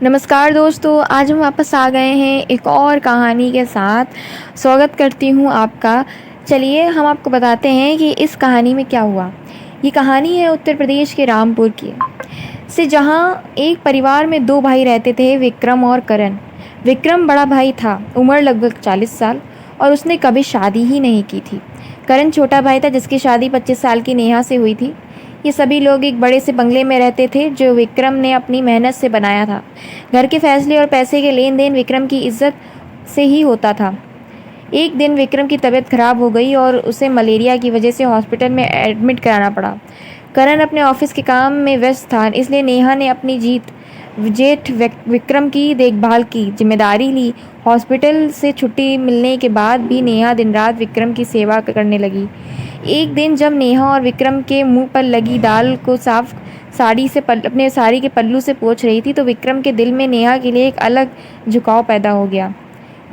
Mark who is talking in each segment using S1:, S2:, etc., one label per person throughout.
S1: नमस्कार दोस्तों, आज हम वापस आ गए हैं एक और कहानी के साथ। स्वागत करती हूँ आपका। चलिए हम आपको बताते हैं कि इस कहानी में क्या हुआ। ये कहानी है उत्तर प्रदेश के रामपुर की से, जहाँ एक परिवार में दो भाई रहते थे, विक्रम और करण। विक्रम बड़ा भाई था, उम्र लगभग 40 साल, और उसने कभी शादी ही नहीं की थी। करण छोटा भाई था, जिसकी शादी 25 साल की नेहा से हुई थी। ये सभी लोग एक बड़े से बंगले में रहते थे, जो विक्रम ने अपनी मेहनत से बनाया था। घर के फैसले और पैसे के लेन देन विक्रम की इज्जत से ही होता था। एक दिन विक्रम की तबीयत खराब हो गई और उसे मलेरिया की वजह से हॉस्पिटल में एडमिट कराना पड़ा। करण अपने ऑफिस के काम में व्यस्त था, इसलिए नेहा ने अपनी जेठ विक्रम की देखभाल की जिम्मेदारी ली। हॉस्पिटल से छुट्टी मिलने के बाद भी नेहा दिन रात विक्रम की सेवा करने लगी। एक दिन जब नेहा और विक्रम के मुंह पर लगी दाल को साफ अपने साड़ी के पल्लू से पोंछ रही थी, तो विक्रम के दिल में नेहा के लिए एक अलग झुकाव पैदा हो गया।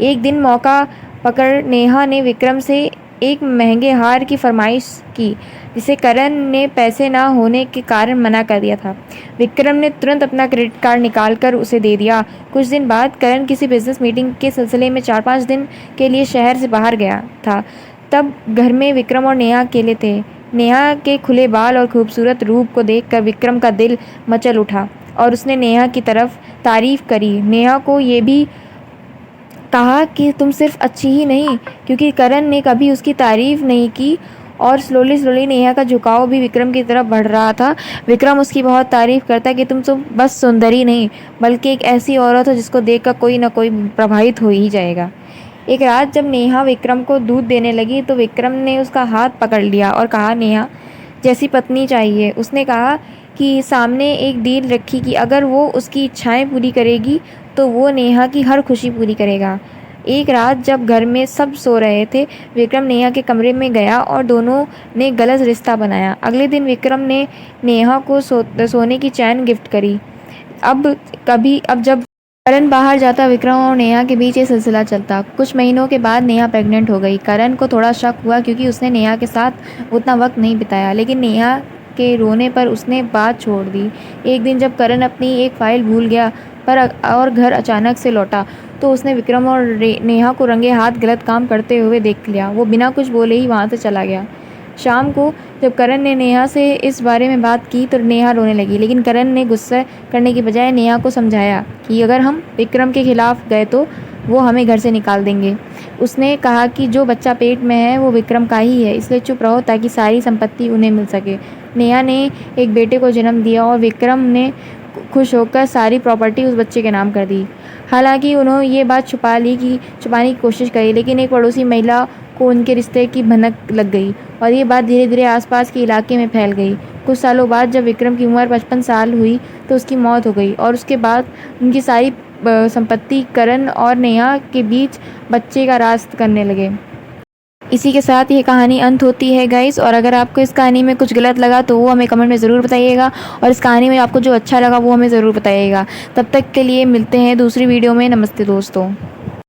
S1: एक दिन मौका पकड़ नेहा ने विक्रम से एक महंगे हार की फरमाइश की, जिसे करण ने पैसे ना होने के कारण मना कर दिया था। विक्रम ने तुरंत अपना क्रेडिट कार्ड निकालकर उसे दे दिया। कुछ दिन बाद करण किसी बिजनेस मीटिंग के सिलसिले में 4-5 दिन के लिए शहर से बाहर गया था। तब घर में विक्रम और नेहा अकेले थे। नेहा के खुले बाल और खूबसूरत रूप को देखकर विक्रम का दिल मचल उठा और उसने नेहा की तरफ तारीफ करी। नेहा को ये भी कहा कि तुम सिर्फ अच्छी ही नहीं, क्योंकि करण ने कभी उसकी तारीफ नहीं की। और स्लोली नेहा का झुकाव भी विक्रम की तरफ बढ़ रहा था। विक्रम उसकी बहुत तारीफ करता कि तुम तो बस सुंदरी नहीं, बल्कि एक ऐसी औरत हो जिसको देखकर कोई ना कोई प्रभावित हो ही जाएगा। एक रात जब नेहा विक्रम को दूध देने लगी, तो विक्रम ने उसका हाथ पकड़ लिया और कहा, नेहा जैसी पत्नी चाहिए। उसने कहा कि सामने एक डील रखी कि अगर वो उसकी इच्छाएं पूरी करेगी तो वो नेहा की हर खुशी पूरी करेगा। एक रात जब घर में सब सो रहे थे, विक्रम नेहा के कमरे में गया और दोनों ने गलत रिश्ता बनाया। अगले दिन विक्रम ने नेहा को सोने की चैन गिफ्ट करी। अब जब करण बाहर जाता, विक्रम और नेहा के बीच ये सिलसिला चलता। कुछ महीनों के बाद नेहा प्रेग्नेंट हो गई। करण को थोड़ा शक हुआ, क्योंकि उसने नेहा के साथ उतना वक्त नहीं बिताया, लेकिन नेहा के रोने पर उसने बात छोड़ दी। एक दिन जब करण अपनी एक फाइल भूल गया और घर अचानक से लौटा, तो उसने विक्रम और नेहा को रंगे हाथ गलत काम करते हुए देख लिया। वो बिना कुछ बोले ही वहाँ से चला गया। शाम को जब करण ने नेहा से इस बारे में बात की, तो नेहा रोने लगी, लेकिन करण ने गुस्सा करने की बजाय नेहा को समझाया कि अगर हम विक्रम के खिलाफ गए तो वो हमें घर से निकाल देंगे। उसने कहा कि जो बच्चा पेट में है वो विक्रम का ही है, इसलिए चुप रहो ताकि सारी संपत्ति उन्हें मिल सके। नेहा ने एक बेटे को जन्म दिया और विक्रम ने खुश होकर सारी प्रॉपर्टी उस बच्चे के नाम कर दी। हालांकि उन्होंने ये बात छुपाने की कोशिश करी, लेकिन एक पड़ोसी महिला को उनके रिश्ते की भनक लग गई और ये बात धीरे धीरे आसपास के इलाके में फैल गई। कुछ सालों बाद जब विक्रम की उम्र 55 साल हुई, तो उसकी मौत हो गई और उसके बाद उनकी सारी संपत्ति करण और नेहा के बीच बच्चे का राज करने लगे। इसी के साथ ये कहानी अंत होती है गाइस। और अगर आपको इस कहानी में कुछ गलत लगा तो वो हमें कमेंट में ज़रूर बताइएगा, और इस कहानी में आपको जो अच्छा लगा वो हमें ज़रूर बताइएगा। तब तक के लिए मिलते हैं दूसरी वीडियो में। नमस्ते दोस्तों।